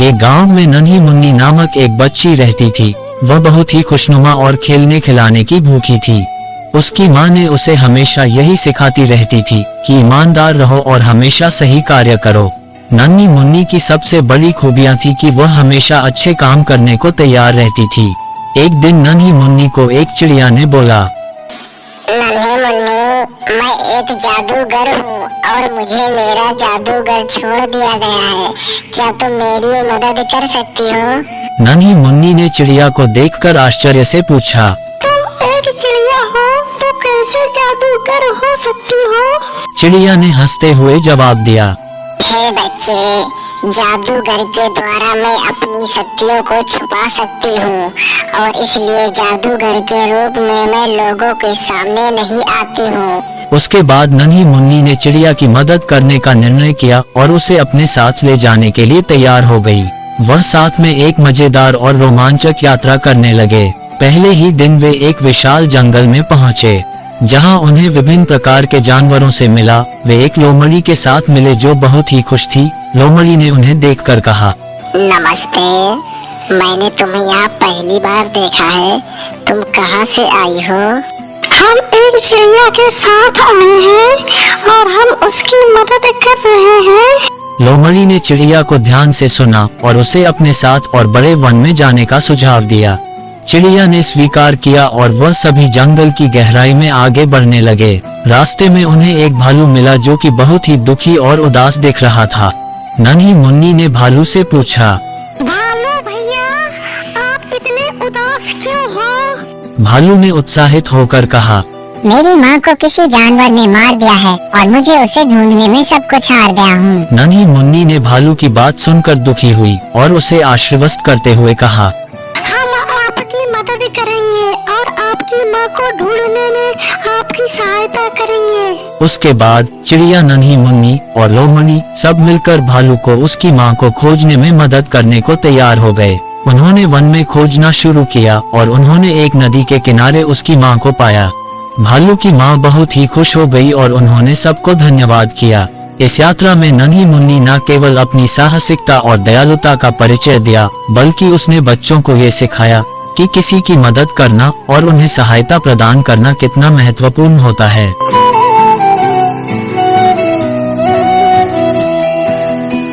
एक गांव में नन्ही मुन्नी नामक एक बच्ची रहती थी। वह बहुत ही खुशनुमा और खेलने खिलाने की भूखी थी। उसकी माँ ने उसे हमेशा यही सिखाती रहती थी कि ईमानदार रहो और हमेशा सही कार्य करो। नन्ही मुन्नी की सबसे बड़ी खूबियाँ थी कि वह हमेशा अच्छे काम करने को तैयार रहती थी। एक दिन नन्ही मुन्नी को एक चिड़िया ने बोला, नन्ही मुन्नी, मैं एक जादूगर हूँ और मुझे मेरा जादूगर छोड़ दिया गया है। क्या तुम मेरी मदद कर सकती हो? नन्ही मुन्नी ने चिड़िया को देखकर आश्चर्य से पूछा, तुम एक चिड़िया हो तो कैसे जादूगर हो सकती हो? चिड़िया ने हंसते हुए जवाब दिया, हे बच्चे, जादूगर के द्वारा मैं अपनी शक्तियों को छुपा सकती हूँ और इसलिए जादूगर के रूप में मैं लोगों के सामने नहीं आती हूँ। उसके बाद नन्ही मुन्नी ने चिड़िया की मदद करने का निर्णय किया और उसे अपने साथ ले जाने के लिए तैयार हो गई। वह साथ में एक मजेदार और रोमांचक यात्रा करने लगे। पहले ही दिन वे एक विशाल जंगल में पहुँचे, जहां उन्हें विभिन्न प्रकार के जानवरों से मिला। वे एक लोमड़ी के साथ मिले जो बहुत ही खुश थी। लोमड़ी ने उन्हें देखकर कहा, नमस्ते, मैंने तुम्हें यहाँ पहली बार देखा है। तुम कहाँ से आई हो? हम एक चिड़िया के साथ आए हैं और हम उसकी मदद कर रहे हैं। लोमड़ी ने चिड़िया को ध्यान से सुना और उसे अपने साथ और बड़े वन में जाने का सुझाव दिया। चिड़िया ने स्वीकार किया और वह सभी जंगल की गहराई में आगे बढ़ने लगे। रास्ते में उन्हें एक भालू मिला जो कि बहुत ही दुखी और उदास दिख रहा था। नन्ही मुन्नी ने भालू से पूछा, भालू भैया, आप इतने उदास क्यों हो? भालू ने उत्साहित होकर कहा, मेरी माँ को किसी जानवर ने मार दिया है और मुझे उसे ढूंढने में सब कुछ हार गया हूँ। नन्ही मुन्नी ने भालू की बात सुनकर दुखी हुई और उसे आश्वस्त करते हुए कहा, हम आपकी मदद करेंगे और आपकी माँ को ढूंढने में आपकी सहायता करेंगे। उसके बाद चिड़िया, नन्ही मुन्नी और लोमड़ी सब मिलकर भालू को उसकी माँ को खोजने में मदद करने को तैयार हो गए। उन्होंने वन में खोजना शुरू किया और उन्होंने एक नदी के किनारे उसकी माँ को पाया। भालू की माँ बहुत ही खुश हो गई और उन्होंने सबको धन्यवाद किया। इस यात्रा में नन्ही मुन्नी न केवल अपनी साहसिकता और दयालुता का परिचय दिया, बल्कि उसने बच्चों को ये सिखाया कि किसी की मदद करना और उन्हें सहायता प्रदान करना कितना महत्वपूर्ण होता है।